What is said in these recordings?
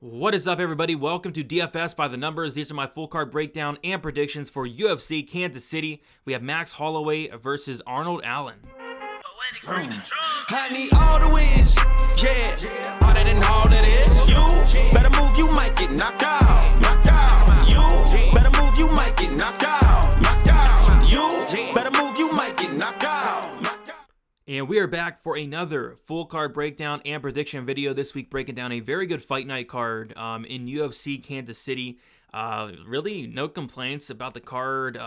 What is up, everybody? Welcome to DFS by the Numbers. These are my full card breakdown and predictions for UFC Kansas City. We have Max Holloway versus Arnold Allen. I need all the wins, yeah. All that and all that is. You better move, you might get knocked out. Knocked out. You better move, you might get knocked out. Knocked out. You better move, you might get knocked out. Knocked out. And we are back for another full card breakdown and prediction video this week, breaking down a very good fight night card in UFC Kansas City. Really no complaints about the card,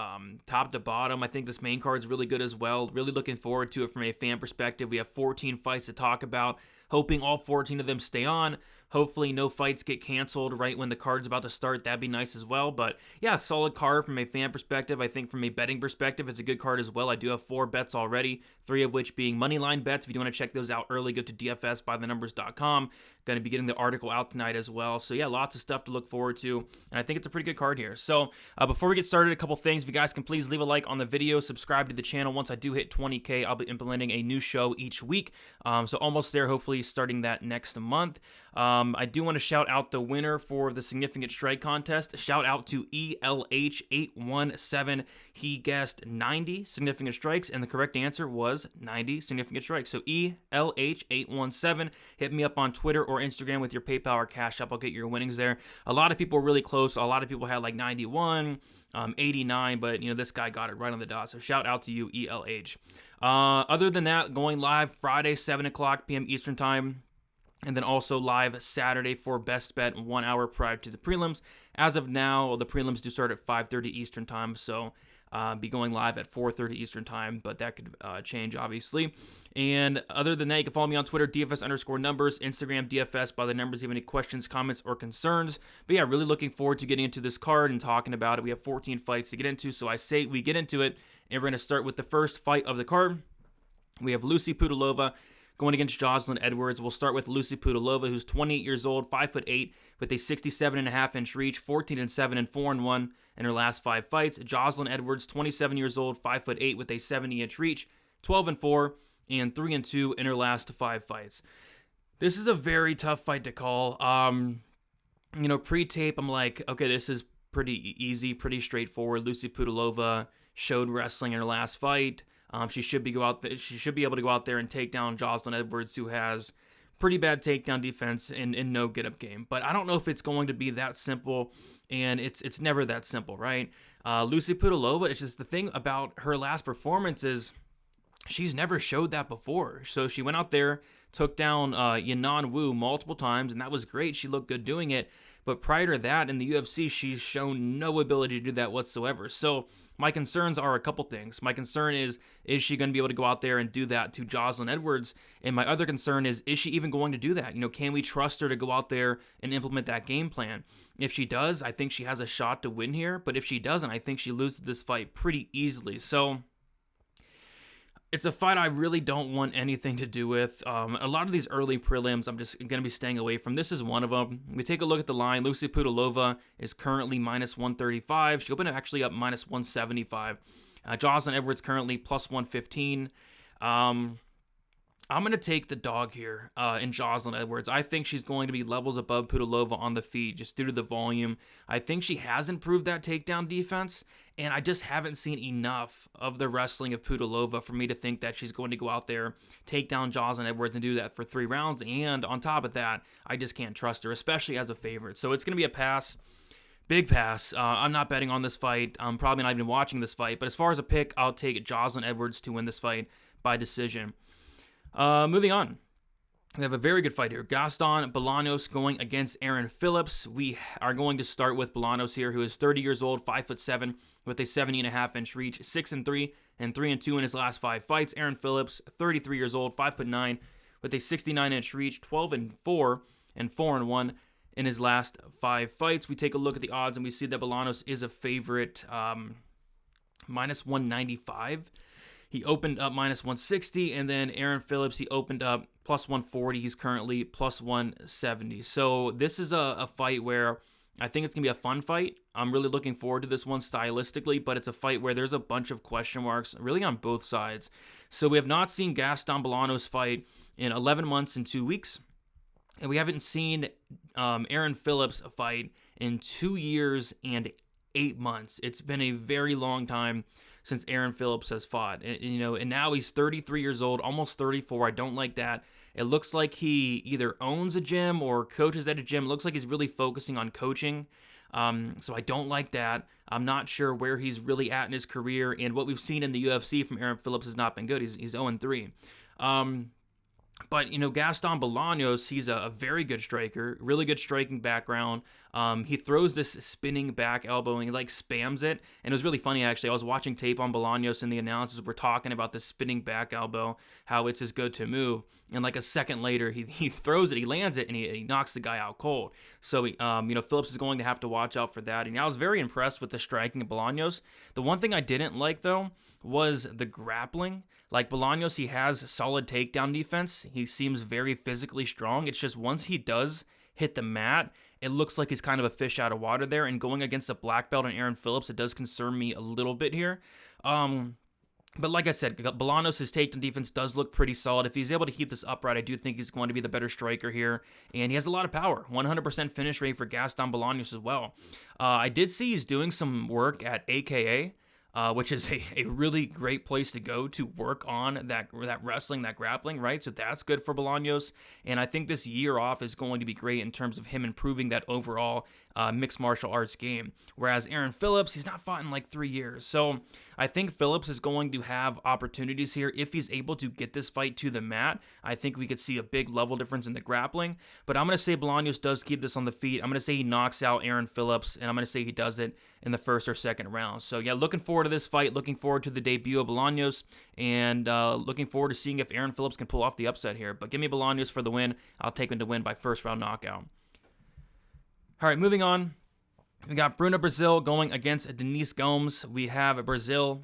top to bottom. I think this main card is really good as well. Really looking forward to it from a fan perspective. We have 14 fights to talk about, hoping all 14 of them stay on. Hopefully no fights get canceled right when the card's about to start. That'd be nice as well. But yeah, solid card from a fan perspective. I think from a betting perspective, it's a good card as well. I do have 4 bets already, 3 of which being moneyline bets. If you do want to check those out early, go to dfsbythenumbers.com. Going to be getting the article out tonight as well. So yeah, lots of stuff to look forward to. And I think it's a pretty good card here. So before we get started, a couple things. If you guys can please leave a like on the video, subscribe to the channel. Once I do hit 20K, I'll be implementing a new show each week. So almost there, hopefully starting that next month. I do want to shout out the winner for the Significant Strike Contest. Shout out to ELH817. He guessed 90 significant strikes, and the correct answer was 90 significant strikes. So ELH817, hit me up on Twitter or Instagram with your PayPal or Cash App. I'll get your winnings there. A lot of people were really close. A lot of people had like 91, 89, but this guy got it right on the dot. So shout out to you, ELH. Other than that, going live Friday, 7 o'clock p.m. Eastern Time. And then also live Saturday for Best Bet 1 hour prior to the prelims. As of now, the prelims do start at 5:30 Eastern Time, so be going live at 4:30 Eastern Time, but that could change, obviously. And other than that, you can follow me on Twitter, DFS_numbers, Instagram, DFS by the numbers. If you have any questions, comments, or concerns. But yeah, really looking forward to getting into this card and talking about it. We have 14 fights to get into, so I say we get into it, and we're going to start with the first fight of the card. We have Lucie Pudilova going against Joselyne Edwards. We'll start with Lucie Pudilova, who's 28 years old, 5'8", with a 67.5-inch reach, 14-7 and 4-1 in her last 5 fights. Joselyne Edwards, 27 years old, 5'8", with a 70-inch reach, 12-4 and 3-2 in her last 5 fights. This is a very tough fight to call. Pre-tape, I'm like, okay, this is pretty easy, pretty straightforward. Lucie Pudilova showed wrestling in her last fight. She should be able to go out there and take down Joselyne Edwards, who has pretty bad takedown defense and no get-up game. But I don't know if it's going to be that simple, and it's never that simple, right? Lucie Pudilova, it's just the thing about her last performance is she's never showed that before. So she went out there, took down Yanan Wu multiple times, and that was great. She looked good doing it. But prior to that, in the UFC, she's shown no ability to do that whatsoever. So my concerns are a couple things. My concern is she going to be able to go out there and do that to Joselyne Edwards? And my other concern is she even going to do that? Can we trust her to go out there and implement that game plan? If she does, I think she has a shot to win here. But if she doesn't, I think she loses this fight pretty easily. So it's a fight I really don't want anything to do with. A lot of these early prelims, I'm just going to be staying away from. This is one of them. We take a look at the line. Lucie Pudilova is currently minus 135. She opened actually up minus 175. Joselyne Edwards currently plus 115. I'm going to take the dog here in Joselyne Edwards. I think she's going to be levels above Pudilova on the feet just due to the volume. I think she has improved that takedown defense, and I just haven't seen enough of the wrestling of Pudilova for me to think that she's going to go out there, take down Joselyne Edwards, and do that for 3 rounds. And on top of that, I just can't trust her, especially as a favorite. So it's going to be a pass. Big pass. I'm not betting on this fight. I'm probably not even watching this fight. But as far as a pick, I'll take Joselyne Edwards to win this fight by decision. Moving on, we have a very good fight here. Gaston Balanos going against Aaron Phillips. We are going to start with Balanos here, who is 30 years old, 5'7", with a 70.5-inch reach, 6-3 and 3-2 in his last 5 fights. Aaron Phillips, 33 years old, 5'9", with a 69-inch reach, 12-4 and 4-1 in his last 5 fights. We take a look at the odds and we see that Balanos is a favorite, minus 195. He opened up minus 160, and then Aaron Phillips, he opened up plus 140. He's currently plus 170. So this is a fight where I think it's going to be a fun fight. I'm really looking forward to this one stylistically, but it's a fight where there's a bunch of question marks really on both sides. So we have not seen Gaston Balanos fight in 11 months and 2 weeks. And we haven't seen Aaron Phillips fight in 2 years and 8 months. It's been a very long time since Aaron Phillips has fought. And now he's 33 years old, almost 34. I don't like that. It looks like he either owns a gym or coaches at a gym. It looks like he's really focusing on coaching. So I don't like that. I'm not sure where he's really at in his career. And what we've seen in the UFC from Aaron Phillips has not been good. He's 0-3. But, Gaston Balanos, he's a very good striker, really good striking background. He throws this spinning back elbow and he spams it. And it was really funny, actually. I was watching tape on Balanos and the announcers were talking about the spinning back elbow, how it's his go-to move. And a second later, he throws it, he lands it, and he knocks the guy out cold. So, Phillips is going to have to watch out for that. And I was very impressed with the striking of Balanos. The one thing I didn't like, though, was the grappling. Balanos, he has solid takedown defense. He seems very physically strong. It's just once he does hit the mat, it looks like he's kind of a fish out of water there. And going against a black belt and Aaron Phillips, it does concern me a little bit here. But like I said, Balanos' takedown defense does look pretty solid. If he's able to keep this upright, I do think he's going to be the better striker here. And he has a lot of power. 100% finish rate for Gaston Balanos as well. I did see he's doing some work at AKA. Which is a really great place to go to work on that wrestling, that grappling, right? So that's good for Balanos. And I think this year off is going to be great in terms of him improving that overall mixed martial arts game. Whereas Aaron Phillips, he's not fought in 3 years. So I think Phillips is going to have opportunities here. If he's able to get this fight to the mat, I think we could see a big level difference in the grappling. But I'm going to say Balanos does keep this on the feet. I'm going to say he knocks out Aaron Phillips, and I'm going to say he does it in the first or second round. So yeah, looking forward to this fight, looking forward to the debut of Balanos, and looking forward to seeing if Aaron Phillips can pull off the upset here. But give me Balanos for the win. I'll take him to win by first round knockout. All right, moving on. We got Bruna Brasil going against Denise Gomes. We have Brasil,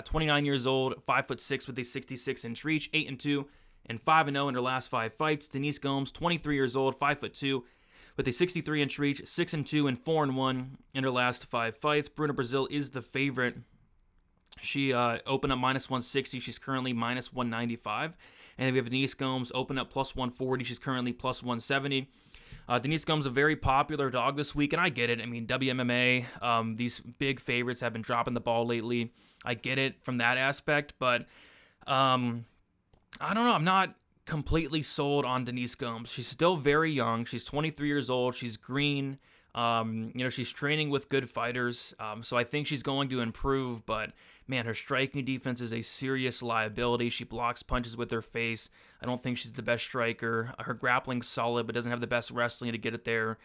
29 years old, 5'6" with a 66-inch reach, 8-2 and 5-0 in her last 5 fights. Denise Gomes, 23 years old, 5'2", with a 63-inch reach, 6-2 and 4-1 in her last 5 fights. Bruna Brasil is the favorite. She opened up -160. She's currently -195. And then we have Denise Gomes open up +140. She's currently +170. Denise Gomes a very popular dog this week, and I get it. I mean, WMMA, these big favorites have been dropping the ball lately. I get it from that aspect, but I don't know. I'm not completely sold on Denise Gomes. She's still very young. She's 23 years old. She's green. She's training with good fighters. So I think she's going to improve, but man, her striking defense is a serious liability. She blocks punches with her face. I don't think she's the best striker. Her grappling's solid, but doesn't have the best wrestling to get it there.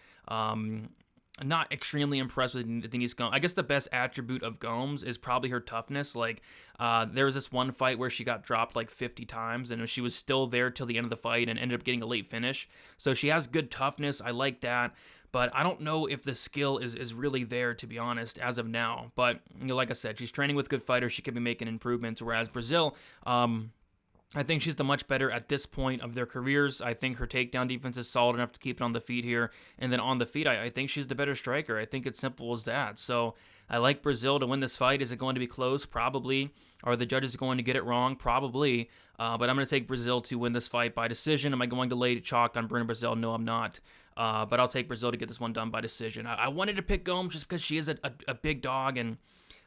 Not extremely impressed with Denise Gomes. I guess the best attribute of Gomes is probably her toughness. There was this one fight where she got dropped 50 times, and she was still there till the end of the fight and ended up getting a late finish. So she has good toughness. I like that. But I don't know if the skill is really there, to be honest, as of now. But like I said, she's training with good fighters. She could be making improvements. Whereas Brasil, I think she's the much better at this point of their careers. I think her takedown defense is solid enough to keep it on the feet here. And then on the feet, I think she's the better striker. I think it's simple as that. So I like Brasil to win this fight. Is it going to be close? Probably. Are the judges going to get it wrong? Probably. But I'm going to take Brasil to win this fight by decision. Am I going to lay chalked on Bruna Brasil? No, I'm not. But I'll take Brasil to get this one done by decision. I wanted to pick Gomes just because she is a big dog, and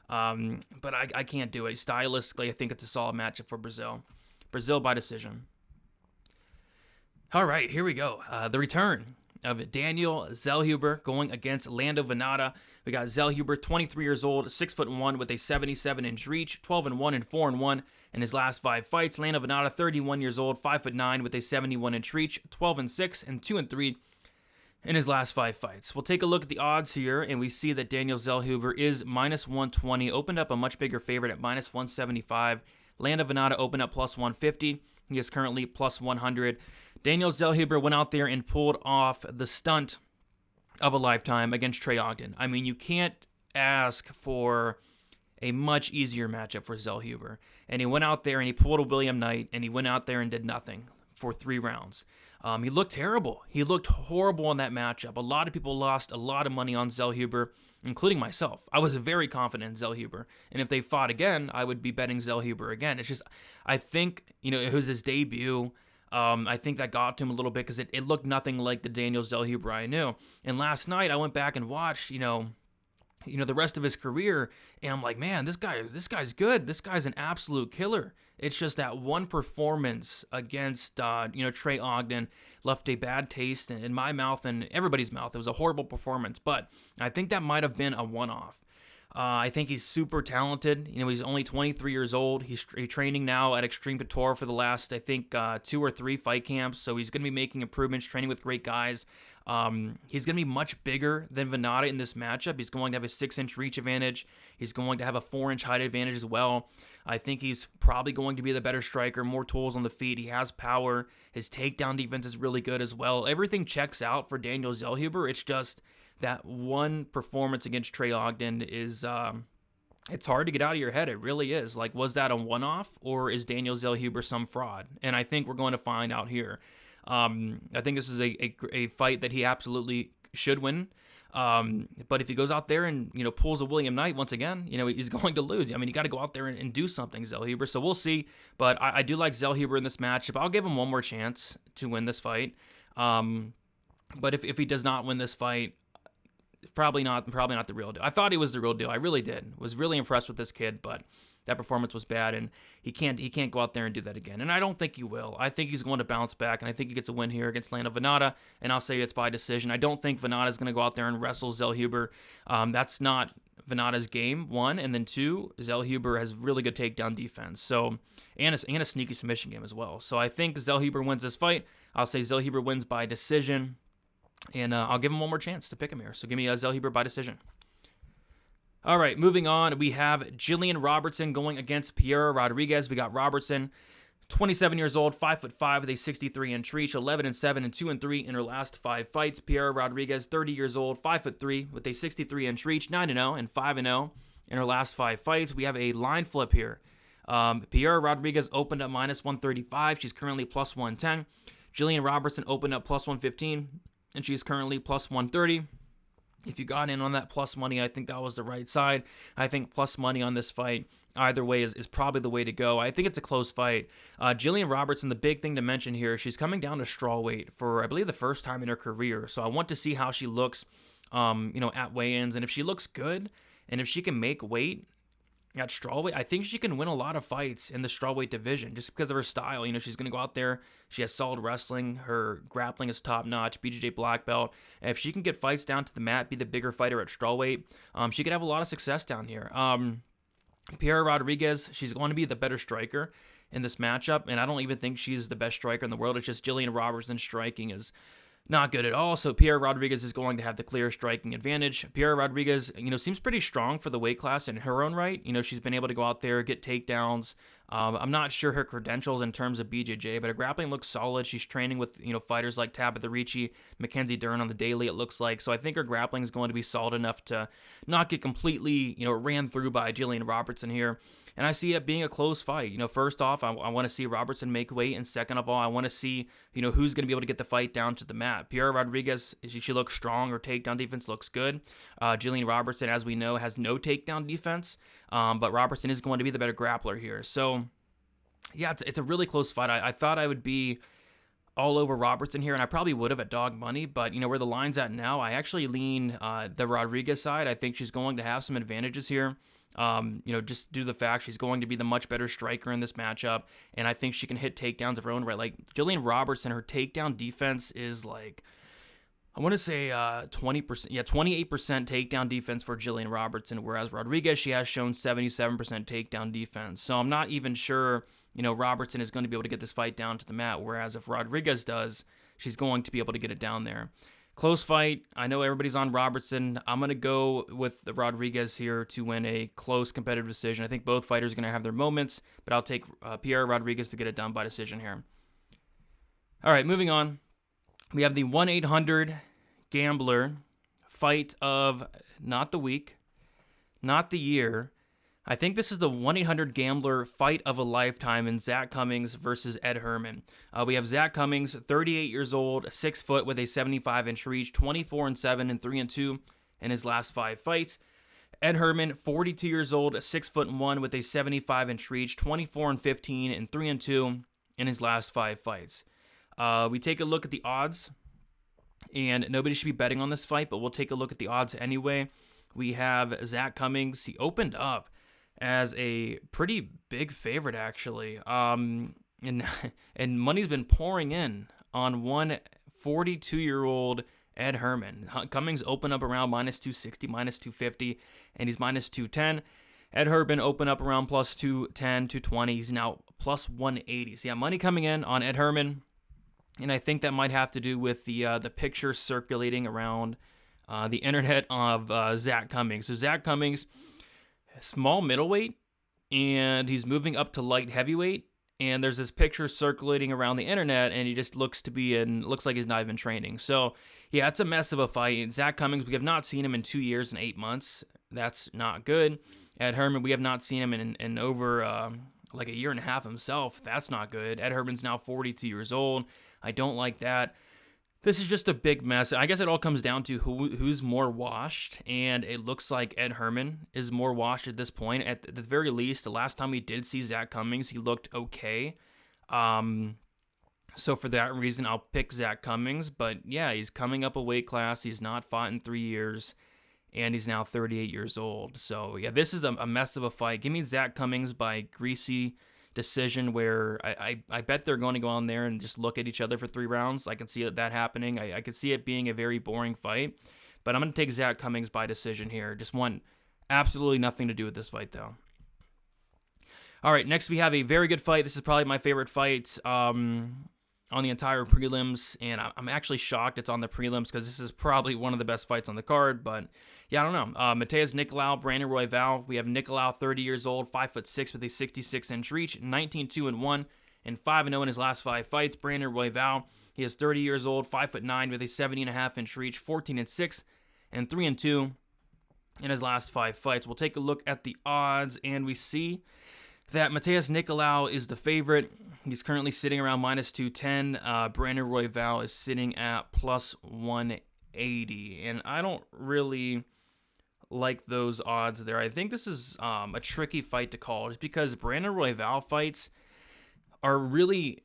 but I can't do it. Stylistically, I think it's a solid matchup for Brasil. Brasil by decision. All right, here we go. The return of Daniel Zellhuber going against Lando Vannata. We got Zellhuber, 23 years old, 6'1", with a 77-inch reach, 12-1 and 4-1 in his last 5 fights. Lando Vannata, 31 years old, 5'9", with a 71-inch reach, 12-6 and 2-3 in his last 5 fights. We'll take a look at the odds here, and we see that Daniel Zellhuber is -120, opened up a much bigger favorite at -175. Lando Vannata opened up +150. He is currently +100. Daniel Zellhuber went out there and pulled off the stunt of a lifetime against Trey Ogden. I mean, you can't ask for a much easier matchup for Zellhuber. And he went out there and he pulled a William Knight, and he went out there and did nothing for 3 rounds. He looked terrible. He looked horrible in that matchup. A lot of people lost a lot of money on Zellhuber, including myself. I was very confident in Zellhuber. And if they fought again, I would be betting Zellhuber again. It's just, I think, it was his debut. I think that got to him a little bit because it looked nothing like the Daniel Zellhuber I knew. And last night I went back and watched, the rest of his career, and I'm like, man, this guy's good. This guy's an absolute killer. It's just that one performance against, Trey Ogden left a bad taste in my mouth and everybody's mouth. It was a horrible performance, but I think that might have been a one-off. I think he's super talented. He's only 23 years old. He's training now at Extreme Couture for the last, I think, 2 or 3 fight camps. So he's going to be making improvements, training with great guys. He's going to be much bigger than Vannata in this matchup. He's going to have a 6-inch reach advantage. He's going to have a 4-inch height advantage as well. I think he's probably going to be the better striker, more tools on the feet. He has power. His takedown defense is really good as well. Everything checks out for Daniel Zellhuber. It's just that one performance against Trey Ogden is, it's hard to get out of your head. It really is. Like, was that a one-off, or is Daniel Zellhuber some fraud? And I think we're going to find out here. I think this is a fight that he absolutely should win. But if he goes out there and, pulls a William Knight once again, he's going to lose. I mean, you got to go out there and do something, Zellhuber. So we'll see. But I do like Zellhuber in this matchup. I'll give him one more chance to win this fight. But if he does not win this fight, probably not the real deal. I thought he was the real deal. I really did. Was really impressed with this kid, but that performance was bad, and he can't go out there and do that again. And I don't think he will. I think he's going to bounce back, and I think he gets a win here against Lando Vannata, and I'll say it's by decision. I don't think Vannata is going to go out there and wrestle Zellhuber. That's not Vannata's game, 1, and then 2, Zellhuber has really good takedown defense, so and a sneaky submission game as well. So I think Zellhuber wins this fight. I'll say Zellhuber wins by decision. And I'll give him one more chance to pick him here. So give me a Zellhuber by decision. All right, moving on. We have Gillian Robertson going against Piera Rodriguez. We got Robertson, 27 years old, 5'5", with a 63-inch reach, 11-7 and 2-3 in her last 5 fights. Piera Rodriguez, 30 years old, 5'3", with a 63-inch reach, 9-0 and 5-0 in her last 5 fights. We have a line flip here. Piera Rodriguez opened up -135. She's currently +110. Gillian Robertson opened up +115. And she's currently +130. If you got in on that plus money, I think that was the right side. I think plus money on this fight, either way, is probably the way to go. I think it's a close fight. Gillian Robertson, the big thing to mention here, she's coming down to strawweight for, I believe, the first time in her career. So I want to see how she looks, at weigh-ins. And if she looks good, and if she can make weight at strawweight, I think she can win a lot of fights in the strawweight division just because of her style. She's going to go out there. She has solid wrestling. Her grappling is top-notch, BJJ black belt. And if she can get fights down to the mat, be the bigger fighter at strawweight, she could have a lot of success down here. Piera Rodriguez, she's going to be the better striker in this matchup, and I don't even think she's the best striker in the world. It's just Gillian Robertson's striking is not good at all, so Piera Rodriguez is going to have the clear striking advantage. Piera Rodriguez, seems pretty strong for the weight class in her own right. She's been able to go out there, get takedowns. I'm not sure her credentials in terms of BJJ, but her grappling looks solid. She's training with, fighters like Tabitha Ricci, Mackenzie Dern on the daily, it looks like. So I think her grappling is going to be solid enough to not get completely, ran through by Gillian Robertson here. And I see it being a close fight. First off, I want to see Robertson make weight, and second of all, I want to see, who's going to be able to get the fight down to the mat. Piera Rodriguez, she looks strong. Her takedown defense looks good. Gillian Robertson, as we know, has no takedown defense, but Robertson is going to be the better grappler here. So, yeah, it's a really close fight. I thought I would be all over Robertson here, and I probably would have at dog money, but, where the line's at now, I actually lean the Rodriguez side. I think she's going to have some advantages here. Just due to the fact she's going to be the much better striker in this matchup, and I think she can hit takedowns of her own right. Like, Gillian Robertson, her takedown defense is like, I want to say 28% takedown defense for Gillian Robertson, whereas Rodriguez, she has shown 77% takedown defense. So I'm not even sure, Robertson is going to be able to get this fight down to the mat, whereas if Rodriguez does, she's going to be able to get it down there. Close fight. I know everybody's on Robertson. I'm going to go with the Rodriguez here to win a close competitive decision. I think both fighters are going to have their moments, but I'll take Piera Rodriguez to get it done by decision here. All right, moving on. We have the 1-800-GAMBLER fight of not the week, not the year. I think this is the 1-800-GAMBLER fight of a lifetime in Zak Cummings versus Ed Herman. We have Zak Cummings, 38 years old, 6 foot with a 75-inch reach, 24-7 and 3-2 in his last 5 fights. Ed Herman, 42 years old, 6'1" with a 75-inch reach, 24-15 and 3-2 in his last 5 fights. We take a look at the odds, and nobody should be betting on this fight, but we'll take a look at the odds anyway. We have Zak Cummings. He opened up as a pretty big favorite, actually. And money's been pouring in on one 42-year-old Ed Herman. Cummings opened up around minus 260, minus 250, and he's minus 210. Ed Herman opened up around plus 210, 220. He's now plus 180. So yeah, money coming in on Ed Herman. And I think that might have to do with the picture circulating around the internet of Zak Cummings. So Zak Cummings, small middleweight, and he's moving up to light heavyweight. And there's this picture circulating around the internet, and he just looks like he's not even training. So yeah, it's a mess of a fight. Zak Cummings, we have not seen him in 2 years and 8 months. That's not good. Ed Herman, we have not seen him in over like a year and a half himself. That's not good. Ed Herman's now 42 years old. I don't like that. This is just a big mess. I guess it all comes down to who's more washed, and it looks like Ed Herman is more washed at this point. At the very least, the last time we did see Zak Cummings, he looked okay. So for that reason, I'll pick Zak Cummings. But yeah, he's coming up a weight class. He's not fought in 3 years, and he's now 38 years old. So yeah, this is a mess of a fight. Give me Zak Cummings by greasy decision, where I bet they're going to go on there and just look at each other for 3 rounds. I can see that happening. I could see it being a very boring fight, but I'm going to take Zak Cummings by decision here. Just want absolutely nothing to do with this fight, though. All right, next we have a very good fight. This is probably my favorite fight on the entire prelims, and I'm actually shocked it's on the prelims because this is probably one of the best fights on the card, but yeah, I don't know. Matheus Nicolau, Brandon Royval. We have Nicolau, 30 years old, 5'6" with a 66-inch reach, 19-2-1, and 5-0 in his last 5 fights. Brandon Royval, he is 30 years old, 5'9" with a 70.5-inch reach, 14-6, and 3-2 in his last 5 fights. We'll take a look at the odds, and we see that Matheus Nicolau is the favorite. He's currently sitting around minus 210. Brandon Royval is sitting at plus 180, and I don't really like those odds there. I think this is a tricky fight to call, just because Brandon Royval fights are really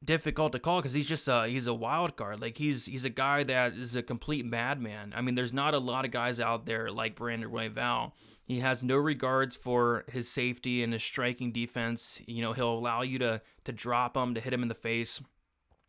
difficult to call because he's a wild card. Like he's a guy that is a complete madman. I mean, there's not a lot of guys out there like Brandon Royval. He has no regards for his safety and his striking defense. You know, he'll allow you to drop him, to hit him in the face,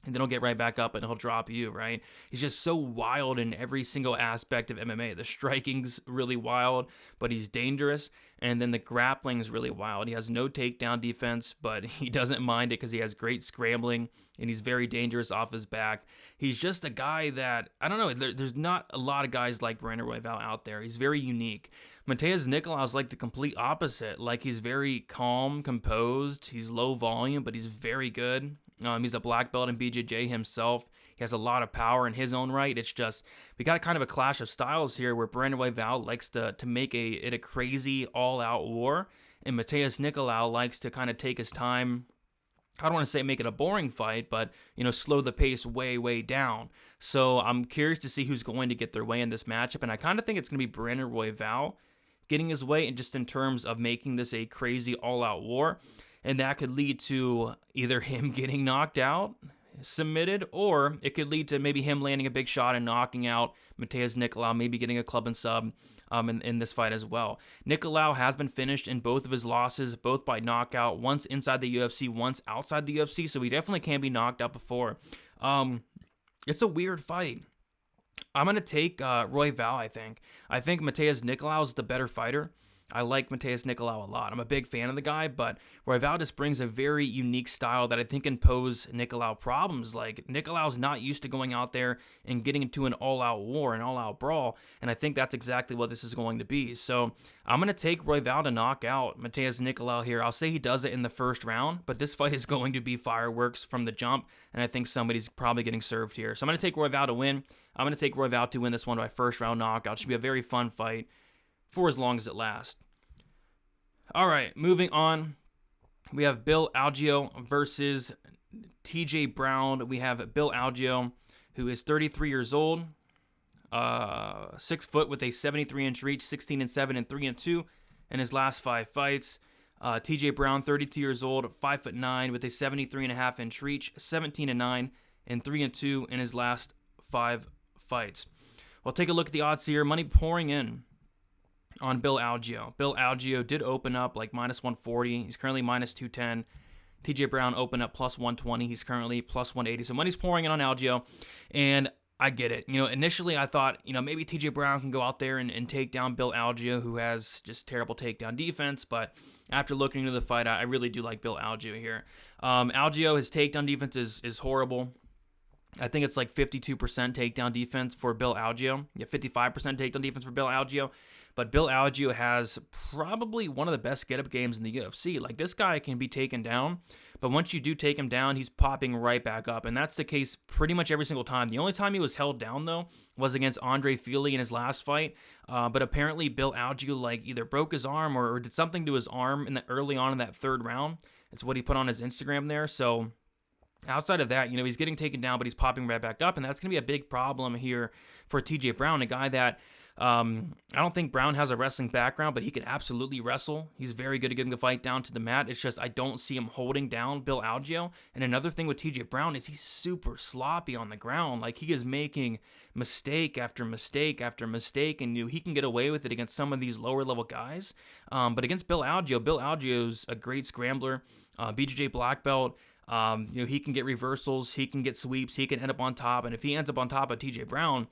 and then he'll get right back up and he'll drop you, right? He's just so wild in every single aspect of MMA. The striking's really wild, but he's dangerous. And then the grappling's really wild. He has no takedown defense, but he doesn't mind it because he has great scrambling, and he's very dangerous off his back. He's just a guy that, I don't know, there's not a lot of guys like Brandon Royval out there. He's very unique. Matheus Nicolau is like the complete opposite. Like, he's very calm, composed. He's low volume, but he's very good. He's a black belt in BJJ himself. He has a lot of power in his own right. It's just, we got kind of a clash of styles here where Brandon Royval likes to make it a crazy all-out war, and Matheus Nicolau likes to kind of take his time. I don't want to say make it a boring fight, but, you know, slow the pace way, way down. So I'm curious to see who's going to get their way in this matchup, and I kind of think it's going to be Brandon Royval getting his way, and just in terms of making this a crazy all-out war. And that could lead to either him getting knocked out, submitted, or it could lead to maybe him landing a big shot and knocking out Matheus Nicolau, maybe getting a club and sub in this fight as well. Nicolau has been finished in both of his losses, both by knockout, once inside the UFC, once outside the UFC, so he definitely can be knocked out before. It's a weird fight. I'm going to take Royval, I think. I think Matheus Nicolau is the better fighter. I like Matheus Nicolau a lot. I'm a big fan of the guy, but Royval just brings a very unique style that I think can pose Nicolau problems. Like, Nicolau's not used to going out there and getting into an all-out war, an all-out brawl, and I think that's exactly what this is going to be. So I'm going to take Royval to knock out Matheus Nicolau here. I'll say he does it in the first round, but this fight is going to be fireworks from the jump, and I think somebody's probably getting served here. So I'm going to take Royval to win. I'm going to take Royval to win this one by first round knockout. Should be a very fun fight for as long as it lasts. All right, moving on. We have Bill Algeo versus TJ Brown. We have Bill Algeo, who is 33 years old, 6 foot with a 73-inch reach, 16-7 and 3-2 in his last 5 fights. TJ Brown, 32 years old, 5'9" with a 73.5-inch reach, 17-9 and 3-2 in his last 5 fights. Well, take a look at the odds here. Money pouring in on Bill Algeo. Bill Algeo did open up like minus 140. He's currently minus 210. TJ Brown opened up plus 120. He's currently plus 180. So money's pouring in on Algeo, and I get it. Initially I thought, maybe TJ Brown can go out there and take down Bill Algeo, who has just terrible takedown defense. But after looking into the fight, I really do like Bill Algeo here. Algeo, his takedown defense is horrible. I think it's like 52% takedown defense for Bill Algeo. Yeah, 55% takedown defense for Bill Algeo. But Bill Algeo has probably one of the best get-up games in the UFC. Like, this guy can be taken down, but once you do take him down, he's popping right back up. And that's the case pretty much every single time. The only time he was held down, though, was against Andre Fili in his last fight. But apparently Bill Algeo, either broke his arm or did something to his arm early on in that third round. It's what he put on his Instagram there. So outside of that, he's getting taken down, but he's popping right back up. And that's going to be a big problem here for TJ Brown, a guy that I don't think Brown has a wrestling background, but he can absolutely wrestle. He's very good at getting the fight down to the mat. It's just I don't see him holding down Bill Algeo. And another thing with TJ Brown is he's super sloppy on the ground. Like, he is making mistake after mistake after mistake, and he can get away with it against some of these lower level guys. But against Bill Algeo's a great scrambler, BJJ black belt. He can get reversals, he can get sweeps, he can end up on top, and if he ends up on top of TJ Brown,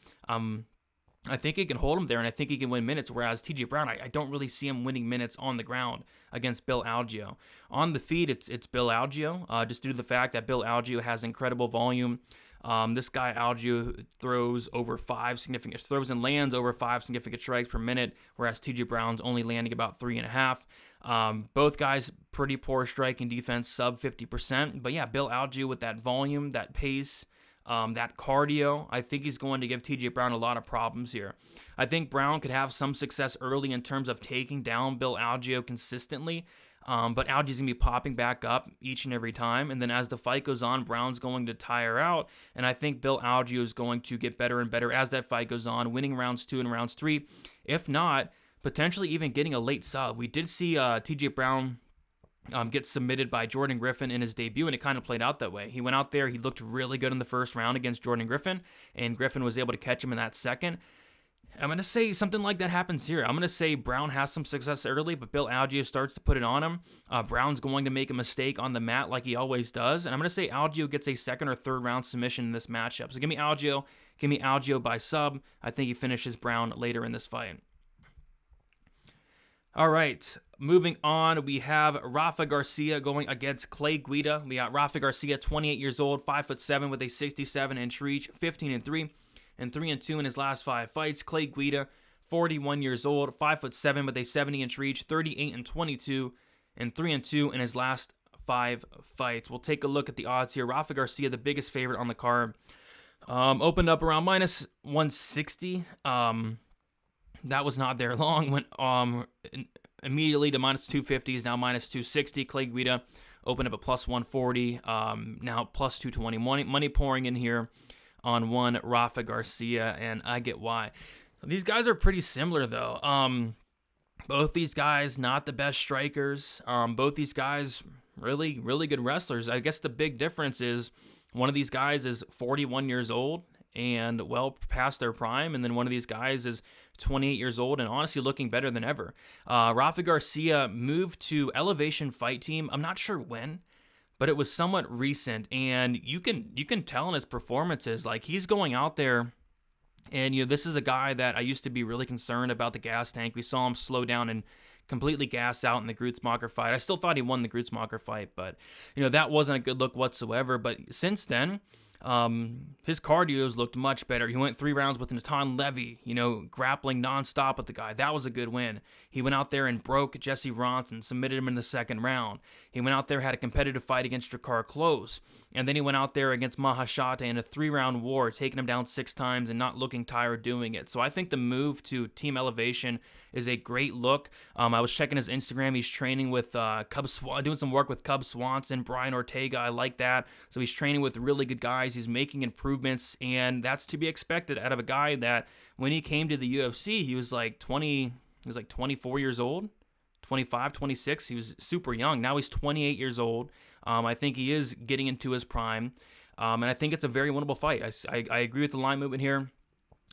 I think he can hold him there, and I think he can win minutes, whereas TJ Brown, I don't really see him winning minutes on the ground against Bill Algeo. On the feet, it's Bill Algeo, just due to the fact that Bill Algeo has incredible volume. This guy Algeo throws and lands over 5 significant strikes per minute, whereas TJ Brown's only landing about 3.5. Both guys pretty poor striking defense, sub 50%. But yeah, Bill Algeo with that volume, that pace, that cardio, I think he's going to give TJ Brown a lot of problems here. I think Brown could have some success early in terms of taking down Bill Algeo consistently, but Algeo's going to be popping back up each and every time, and then as the fight goes on, Brown's going to tire out, and I think Bill Algeo is going to get better and better as that fight goes on, winning rounds 2 and rounds 3, if not, potentially even getting a late sub. We did see TJ Brown gets submitted by Jordan Griffin in his debut, and it kind of played out that way. He went out there, he looked really good in the first round against Jordan Griffin, and Griffin was able to catch him in that second. I'm going to say something like that happens here. I'm going to say Brown has some success early, but Bill Algeo starts to put it on him. Brown's going to make a mistake on the mat like he always does, and I'm going to say Algeo gets a second or third round submission in this matchup. So give me Algeo by sub. I think he finishes Brown later in this fight. All right, moving on, we have Rafa Garcia going against Clay Guida. We got Rafa Garcia, 28 years old, 5'7", with a 67-inch reach, 15-3, and 3-2 in his last 5 fights. Clay Guida, 41 years old, 5'7", with a 70-inch reach, 38-22, and 3-2 in his last 5 fights. We'll take a look at the odds here. Rafa Garcia, the biggest favorite on the card, opened up around minus 160. That was not there long. Went immediately to minus 250s, now minus 260. Clay Guida opened up at plus 140, now plus 220. Money pouring in here on one Rafa Garcia, and I get why. These guys are pretty similar, though. Both these guys, not the best strikers. Both these guys, really, really good wrestlers. I guess the big difference is one of these guys is 41 years old and well past their prime, and then one of these guys is 28 years old and honestly looking better than ever. Rafa Garcia moved to Elevation Fight Team. I'm not sure when, but it was somewhat recent, and you can tell in his performances, like, he's going out there, and this is a guy that I used to be really concerned about the gas tank. We saw him slow down and completely gas out in the Grutzmacher fight. I still thought he won the Grutzmacher fight, but that wasn't a good look whatsoever. But since then, his cardios looked much better. He went 3 rounds with Natan Levy, grappling nonstop with the guy. That was a good win. He went out there and broke Jesse Ronson, submitted him in the second round. He went out there, had a competitive fight against Drakkar Klose, and then he went out there against Mahashata in a 3-round war, taking him down 6 times and not looking tired doing it. So I think the move to Team Elevation is a great look. I was checking his Instagram. He's training with doing some work with Cub Swanson, Brian Ortega. I like that. So he's training with really good guys. He's making improvements, and that's to be expected out of a guy that when he came to the UFC, he was like 24 years old, 25, 26. He was super young. Now he's 28 years old. I think he is getting into his prime. And I think it's a very winnable fight. I agree with the line movement here.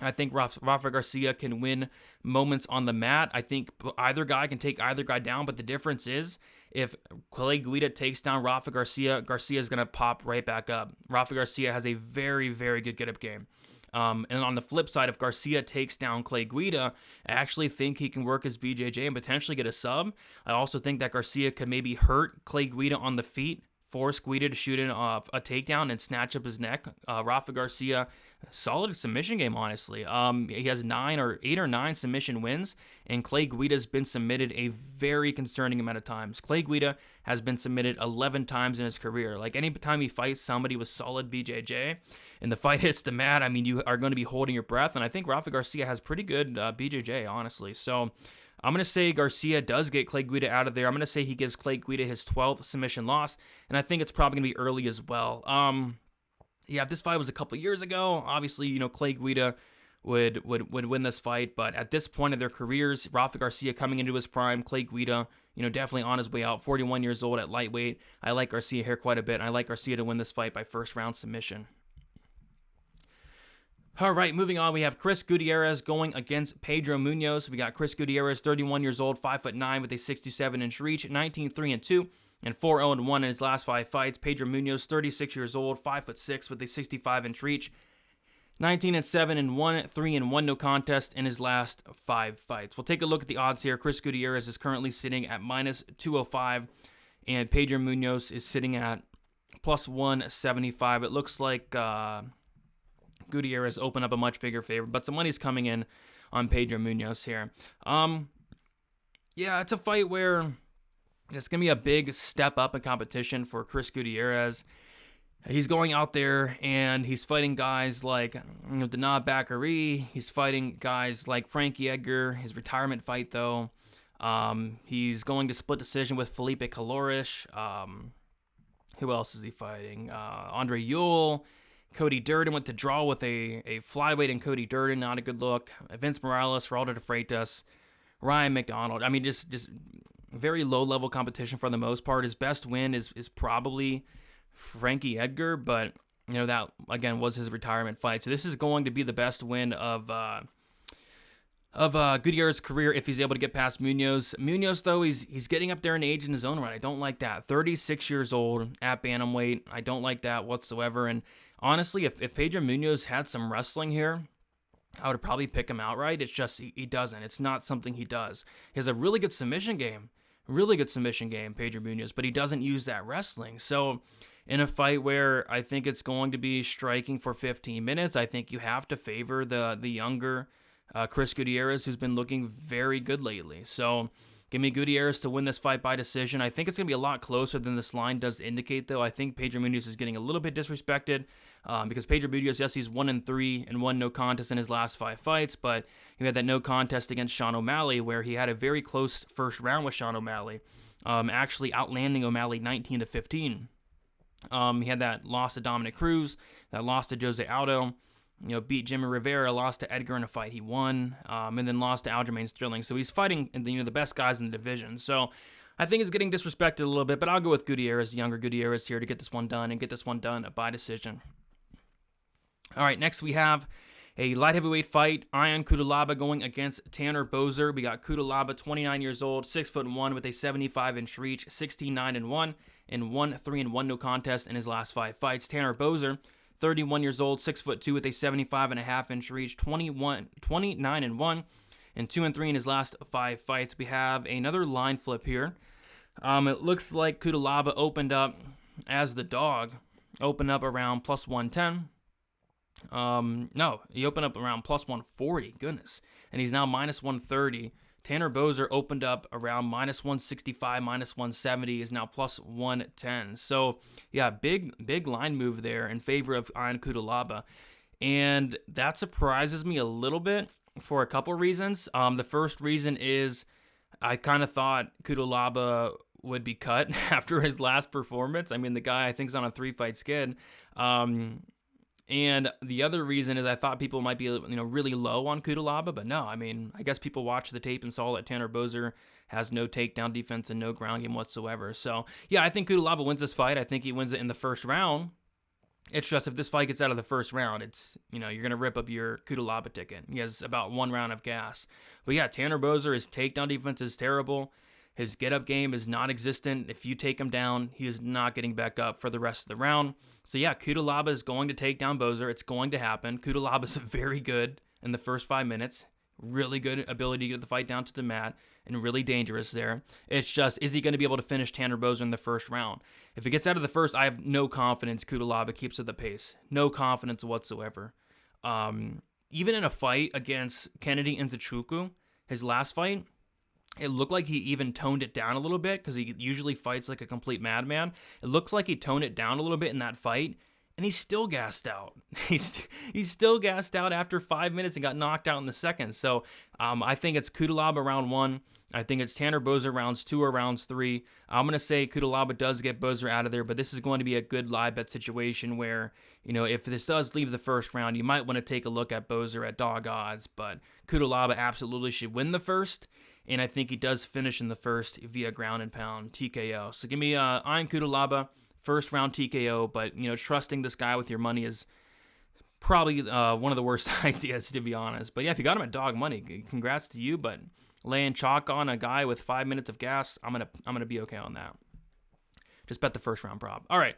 I think Rafa Garcia can win moments on the mat. I think either guy can take either guy down, but the difference is if Clay Guida takes down Rafa Garcia, Garcia is going to pop right back up. Rafa Garcia has a very, very good get-up game. And on the flip side, if Garcia takes down Clay Guida, I actually think he can work his BJJ and potentially get a sub. I also think that Garcia could maybe hurt Clay Guida on the feet, force Guida to shoot in a takedown and snatch up his neck. Rafa Garcia, solid submission game, honestly. He has 8 or 9 submission wins, and Clay Guida's been submitted a very concerning amount of times. Clay Guida has been submitted 11 times in his career. Like, any time he fights somebody with solid BJJ and the fight hits the mat, I mean, you are going to be holding your breath, and I think Rafa Garcia has pretty good BJJ, honestly. So I'm going to say Garcia does get Clay Guida out of there. I'm going to say he gives Clay Guida his 12th submission loss, and I think it's probably going to be early as well. If this fight was a couple years ago, obviously, Clay Guida would win this fight, but at this point of their careers, Rafa Garcia coming into his prime, Clay Guida, definitely on his way out, 41 years old at lightweight. I like Garcia here quite a bit, and I like Garcia to win this fight by first round submission. All right, moving on, we have Chris Gutierrez going against Pedro Munhoz. We got Chris Gutierrez, 31 years old, 5'9", with a 67-inch reach, 19-3-2, and 4-0-1 in his last 5 fights. Pedro Munhoz, 36 years old, 5'6", with a 65-inch reach, 19-7-1, 3-1 no contest in his last 5 fights. We'll take a look at the odds here. Chris Gutierrez is currently sitting at -205, and Pedro Munhoz is sitting at +175. It looks like Gutierrez opened up a much bigger favor, but some money's coming in on Pedro Munhoz here. It's a fight where it's going to be a big step up in competition for Chris Gutierrez. He's going out there and he's fighting guys like Denise Bakary. He's fighting guys like Frankie Edgar, his retirement fight though. He's going to split decision with Felipe Calorish. Who else is he fighting? Andre Yule. Cody Durden went to draw with a flyweight in Cody Durden, not a good look. Vince Morales, Geraldo de Freitas, Ryan McDonald. I mean, just very low-level competition for the most part. His best win is probably Frankie Edgar, but, that, again, was his retirement fight. So this is going to be the best win of Gutierrez's career if he's able to get past Munhoz. Munhoz, though, he's getting up there in age in his own right. I don't like that. 36 years old at bantamweight. I don't like that whatsoever, and honestly, if Pedro Munhoz had some wrestling here, I would probably pick him outright. It's just he doesn't. It's not something he does. He has a really good submission game, Pedro Munhoz, but he doesn't use that wrestling. So in a fight where I think it's going to be striking for 15 minutes, I think you have to favor the younger Chris Gutierrez, who's been looking very good lately. So give me Gutierrez to win this fight by decision. I think it's going to be a lot closer than this line does indicate, though. I think Pedro Munhoz is getting a little bit disrespected because Pedro Munhoz, yes, he's 1-3 and 1 no contest in his last 5 fights, but he had that no contest against Sean O'Malley where he had a very close first round with Sean O'Malley, actually outlanding O'Malley 19-15. He had that loss to Dominic Cruz, that loss to Jose Aldo, beat Jimmy Rivera, lost to Edgar in a fight he won, and then lost to Aljamain Sterling. So he's fighting the best guys in the division. So I think he's getting disrespected a little bit, but I'll go with Gutierrez, younger Gutierrez here to get this one done and get this one done by decision. All right, next we have a light heavyweight fight. Ion Cutelaba going against Tanner Boser. We got Cutelaba, 29 years old, 6'1", with a 75-inch reach, 16-9-1, and 1-3-1 no contest in his last 5 fights. Tanner Boser, 31 years old, 6'2", with a 75.5-inch reach, 29-1, and 2-3 in his last 5 fights. We have another line flip here. It looks like Cutelaba opened up as the dog, opened up around +110. No, he opened up around +140, goodness, and he's now -130. Tanner Boser opened up around -165, -170, is now +110. So, yeah, big line move there in favor of Ion Cutelaba. And that surprises me a little bit for a couple reasons. The first reason is I kind of thought Cutelaba would be cut after his last performance. I mean, the guy I think is on a 3-fight skid. And the other reason is I thought people might be, really low on Cutelaba, but no, I mean, I guess people watched the tape and saw that Tanner Boser has no takedown defense and no ground game whatsoever. So, yeah, I think Cutelaba wins this fight. I think he wins it in the first round. It's just if this fight gets out of the first round, it's, you're going to rip up your Cutelaba ticket. He has about 1 round of gas. But yeah, Tanner Boser, his takedown defense is terrible. His get-up game is non-existent. If you take him down, he is not getting back up for the rest of the round. So yeah, Cutelaba is going to take down Boser. It's going to happen. Cutelaba is very good in the first 5 minutes. Really good ability to get the fight down to the mat and really dangerous there. It's just, is he going to be able to finish Tanner Boser in the first round? If it gets out of the first, I have no confidence Cutelaba keeps at the pace. No confidence whatsoever. Even in a fight against Kennedy Nzechukwu, his last fight, it looked like he even toned it down a little bit because he usually fights like a complete madman. It looks like he toned it down a little bit in that fight, and he's still gassed out. He's still gassed out after 5 minutes and got knocked out in the second. So I think it's Cutelaba round 1. I think it's Tanner Boser rounds 2 or rounds 3. I'm going to say Cutelaba does get Boser out of there, but this is going to be a good live bet situation where, if this does leave the first round, you might want to take a look at Boser at dog odds, but Cutelaba absolutely should win the first, and I think he does finish in the first via ground and pound TKO. So give me Ian Cutelaba, first round TKO, but, trusting this guy with your money is probably one of the worst ideas, to be honest. But yeah, if you got him at dog money, congrats to you, but laying chalk on a guy with 5 minutes of gas, I'm gonna be okay on that. Just bet the first round prop. All right,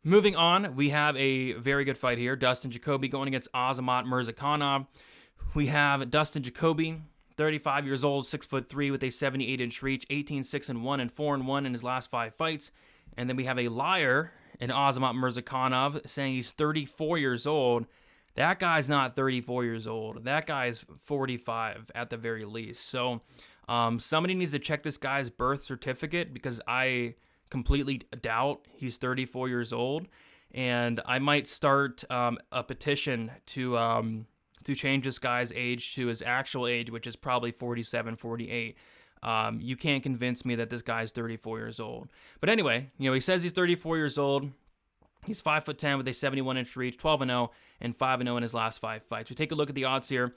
moving on, we have a very good fight here. Dustin Jacoby going against Azamat Murzakanov. We have Dustin Jacoby, 35 years old, 6'3", with a 78-inch reach, 18-6-1 and 4-1 in his last 5 fights. And then we have a liar in Azamat Murzakanov saying he's 34 years old. That guy's not 34 years old. That guy's 45 at the very least. So somebody needs to check this guy's birth certificate because I completely doubt he's 34 years old. And I might start a petition to change this guy's age to his actual age, which is probably 47, 48. You can't convince me that this guy's 34 years old. But anyway, he says he's 34 years old. He's 5'10" with a 71-inch reach, 12-0, and 5-0 in his last 5 fights. We take a look at the odds here.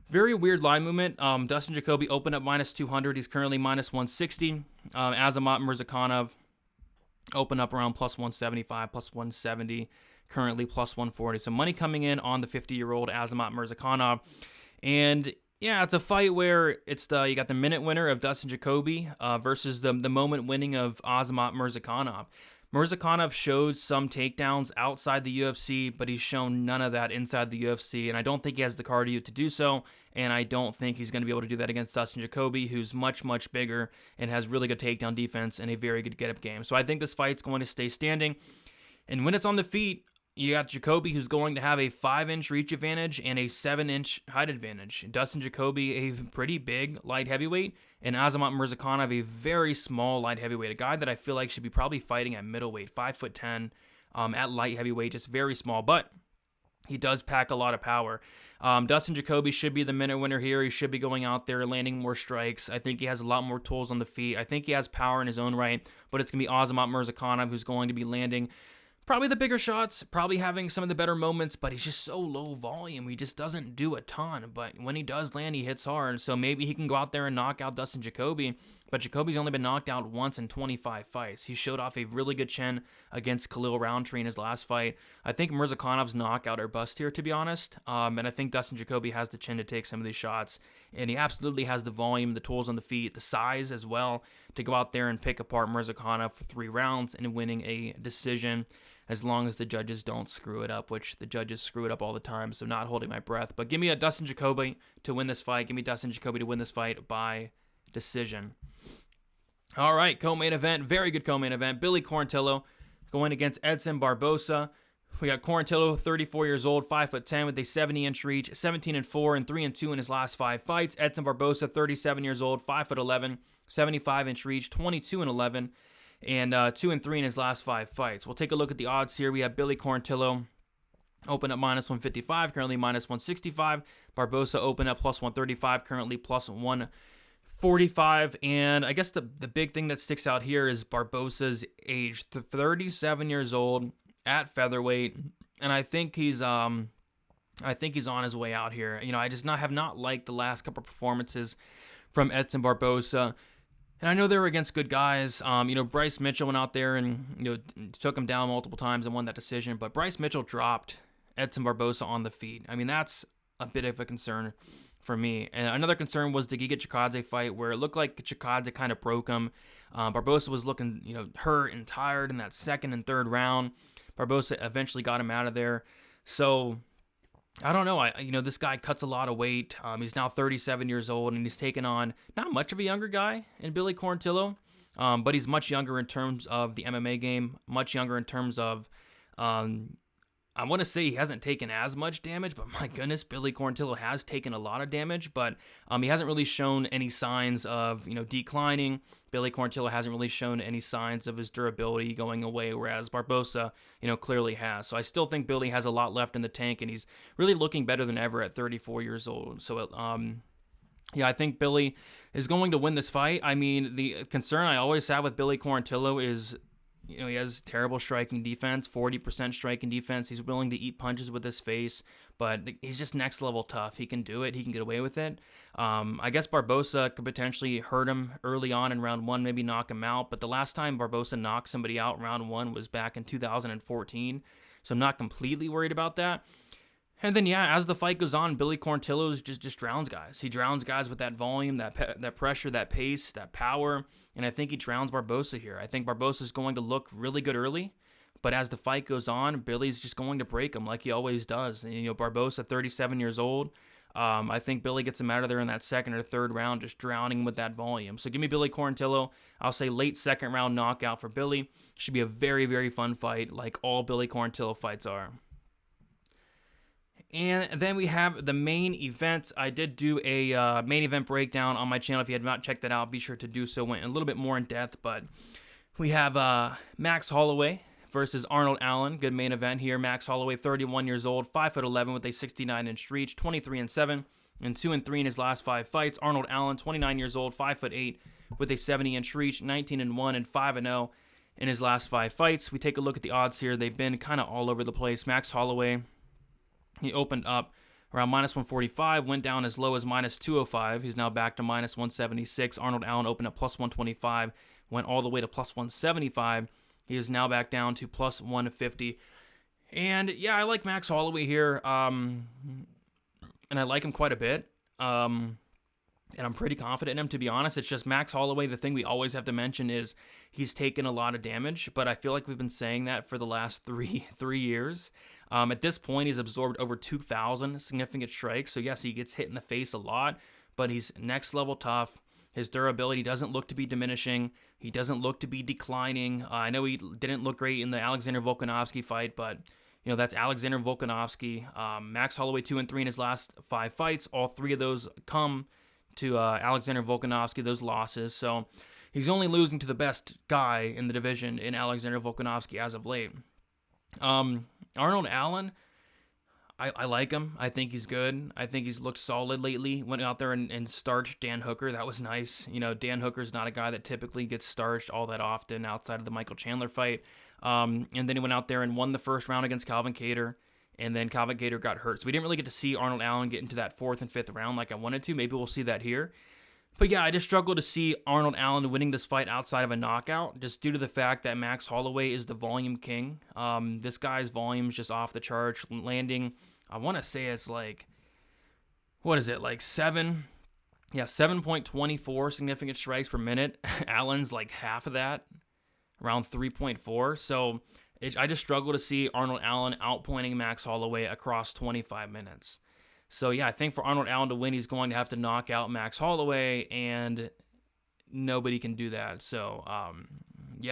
Very weird line movement. Dustin Jacoby opened up minus 200. He's currently minus 160. Azamat Murzakanov opened up around plus 175, plus 170, currently plus 140. So money coming in on the 50-year-old Azamat Murzakanov. And yeah, it's a fight where you got the minute winner of Dustin Jacoby versus the moment winning of Azamat Murzakanov. Murzakanov showed some takedowns outside the UFC, but he's shown none of that inside the UFC, and I don't think he has the cardio to do so, and I don't think he's going to be able to do that against Dustin Jacoby, who's much, much bigger and has really good takedown defense and a very good get-up game. So I think this fight's going to stay standing, and when it's on the feet, you got Jacoby, who's going to have a 5-inch reach advantage and a 7-inch height advantage. Dustin Jacoby, a pretty big light heavyweight, and Azamat Murzakanov, a very small light heavyweight, a guy that I feel like should be probably fighting at middleweight, 5'10", at light heavyweight, just very small, but he does pack a lot of power. Dustin Jacoby should be the minute winner here. He should be going out there, landing more strikes. I think he has a lot more tools on the feet. I think he has power in his own right, but it's going to be Azamat Murzakanov who's going to be landing probably the bigger shots, probably having some of the better moments, but he's just so low volume. He just doesn't do a ton, but when he does land, he hits hard, so maybe he can go out there and knock out Dustin Jacoby, but Jacoby's only been knocked out once in 25 fights. He showed off a really good chin against Khalil Roundtree in his last fight. I think Murzakanov's knockout or bust here, to be honest, and I think Dustin Jacoby has the chin to take some of these shots, and he absolutely has the volume, the tools on the feet, the size as well, to go out there and pick apart Murzakanov for 3 rounds and winning a decision, as long as the judges don't screw it up, which the judges screw it up all the time, so not holding my breath. But give me a Dustin Jacoby to win this fight. Give me Dustin Jacoby to win this fight by decision. All right, co-main event, very good co-main event. Billy Quarantillo going against Edson Barbosa. We got Quarantillo, 34 years old, 5'10", with a 70-inch reach, 17-4 and 3-2 in his last 5 fights. Edson Barbosa, 37 years old, 5'11", 75-inch reach, 22-11. And 2-3 in his last 5 fights. We'll take a look at the odds here. We have Billy Quarantillo open up minus 155, currently minus 165. Barbosa open up plus 135, currently plus 145. And I guess the big thing that sticks out here is Barbosa's age, 37 years old at featherweight, and I think he's on his way out here. I just have not liked the last couple performances from Edson Barbosa. And I know they were against good guys. Bryce Mitchell went out there and took him down multiple times and won that decision. But Bryce Mitchell dropped Edson Barbosa on the feet. I mean, that's a bit of a concern for me. And another concern was the Giga Chikadze fight, where it looked like Chikadze kind of broke him. Barbosa was looking, hurt and tired in that second and third round. Barbosa eventually got him out of there. So I don't know. This guy cuts a lot of weight. He's now 37 years old, and he's taken on not much of a younger guy in Billy Quarantillo, but he's much younger in terms of the MMA game, much younger in terms of, I want to say he hasn't taken as much damage, but my goodness, Billy Quarantillo has taken a lot of damage, but he hasn't really shown any signs of, declining. Billy Quarantillo hasn't really shown any signs of his durability going away, whereas Barbosa, clearly has. So I still think Billy has a lot left in the tank, and he's really looking better than ever at 34 years old. So, I think Billy is going to win this fight. I mean, the concern I always have with Billy Quarantillo is, he has terrible striking defense, 40% striking defense. He's willing to eat punches with his face, but he's just next level tough. He can do it. He can get away with it. I guess Barbosa could potentially hurt him early on in round one, maybe knock him out. But the last time Barbosa knocked somebody out in round one was back in 2014. So I'm not completely worried about that. And then, as the fight goes on, Billy Quarantillo just drowns guys. He drowns guys with that volume, that pressure, that pace, that power. And I think he drowns Barbosa here. I think Barbosa is going to look really good early. But as the fight goes on, Billy's just going to break him like he always does. And, Barbosa, 37 years old. I think Billy gets him out of there in that second or third round, just drowning with that volume. So give me Billy Quarantillo. I'll say late second round knockout for Billy. Should be a very, very fun fight, like all Billy Quarantillo fights are. And then we have the main event. I did do a main event breakdown on my channel. If you had not checked that out, be sure to do so. Went a little bit more in depth, but we have Max Holloway versus Arnold Allen. Good main event here. Max Holloway, 31 years old, 5'11" with a 69-inch reach, 23-7, and 2-3 in his last 5 fights. Arnold Allen, 29 years old, 5'8" with a 70-inch reach, 19-1 and 5-0 in his last 5 fights. We take a look at the odds here. They've been kind of all over the place. Max Holloway, he opened up around minus 145, went down as low as minus 205. He's now back to minus 176. Arnold Allen opened up plus 125, went all the way to plus 175. He is now back down to plus 150. And I like Max Holloway here, and I like him quite a bit. And I'm pretty confident in him, to be honest. It's just Max Holloway, the thing we always have to mention is he's taken a lot of damage, but I feel like we've been saying that for the last three years. At this point, he's absorbed over 2,000 significant strikes. So yes, he gets hit in the face a lot, but he's next level tough. His durability doesn't look to be diminishing. He doesn't look to be declining. I know he didn't look great in the Alexander Volkanovski fight, but that's Alexander Volkanovski. Max Holloway 2-3 in his last 5 fights. All 3 of those come to Alexander Volkanovski, those losses. So he's only losing to the best guy in the division in Alexander Volkanovski as of late. Arnold Allen, I like him. I think he's good. I think he's looked solid lately. Went out there and starched Dan Hooker. That was nice. Dan Hooker's not a guy that typically gets starched all that often outside of the Michael Chandler fight. And then he went out there and won the first round against Calvin Kattar. And then Calvin Kattar got hurt. So we didn't really get to see Arnold Allen get into that 4th and 5th round like I wanted to. Maybe we'll see that here. But I just struggle to see Arnold Allen winning this fight outside of a knockout, just due to the fact that Max Holloway is the volume king. This guy's volume is just off the charts, landing, I want to say it's like, what is it, like 7.24 significant strikes per minute. Allen's like half of that, around 3.4. So I just struggle to see Arnold Allen outpointing Max Holloway across 25 minutes. So I think for Arnold Allen to win, he's going to have to knock out Max Holloway, and nobody can do that. So,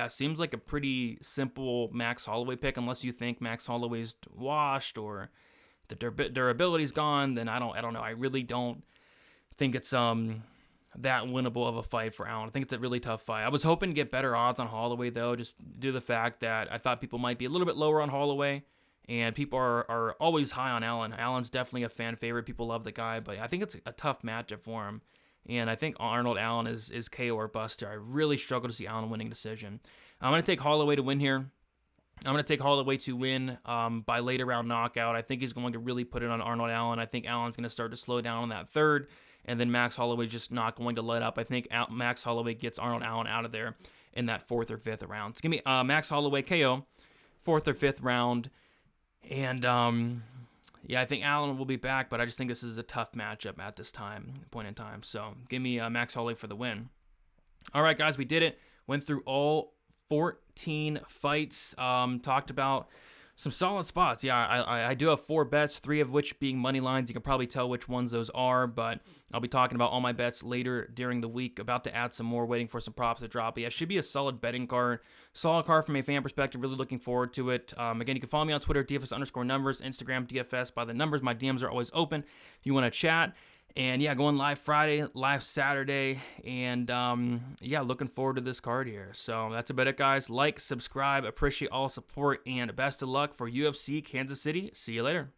seems like a pretty simple Max Holloway pick, unless you think Max Holloway's washed or the durability's gone. Then I don't know. I really don't think it's that winnable of a fight for Allen. I think it's a really tough fight. I was hoping to get better odds on Holloway, though, just due to the fact that I thought people might be a little bit lower on Holloway. And people are always high on Allen. Allen's definitely a fan favorite. People love the guy, but I think it's a tough matchup for him. And I think Arnold Allen is KO or bust here. I really struggle to see Allen winning decision. I'm going to take Holloway to win here. I'm going to take Holloway to win by later round knockout. I think he's going to really put it on Arnold Allen. I think Allen's going to start to slow down on that third and then Max Holloway just not going to let up. I think Max Holloway gets Arnold Allen out of there in that 4th or 5th round. So give me Max Holloway KO, 4th or 5th round. And yeah, I think Allen will be back, but I just think this is a tough matchup at this point in time. So give me Max Holloway for the win. All right, guys, we did it. Went through all 14 fights. Talked about some solid spots. Yeah, I do have 4 bets, 3 of which being money lines. You can probably tell which ones those are, but I'll be talking about all my bets later during the week. About to add some more, waiting for some props to drop. But yeah, it should be a solid betting card. Solid card from a fan perspective. Really looking forward to it. Again, you can follow me on Twitter, DFS_numbers, Instagram, DFS by the numbers. My DMs are always open if you want to chat. And yeah, going live Friday, live Saturday, and yeah, looking forward to this card here. So that's about it, guys. Like, subscribe, appreciate all support, and best of luck for UFC Kansas City. See you later.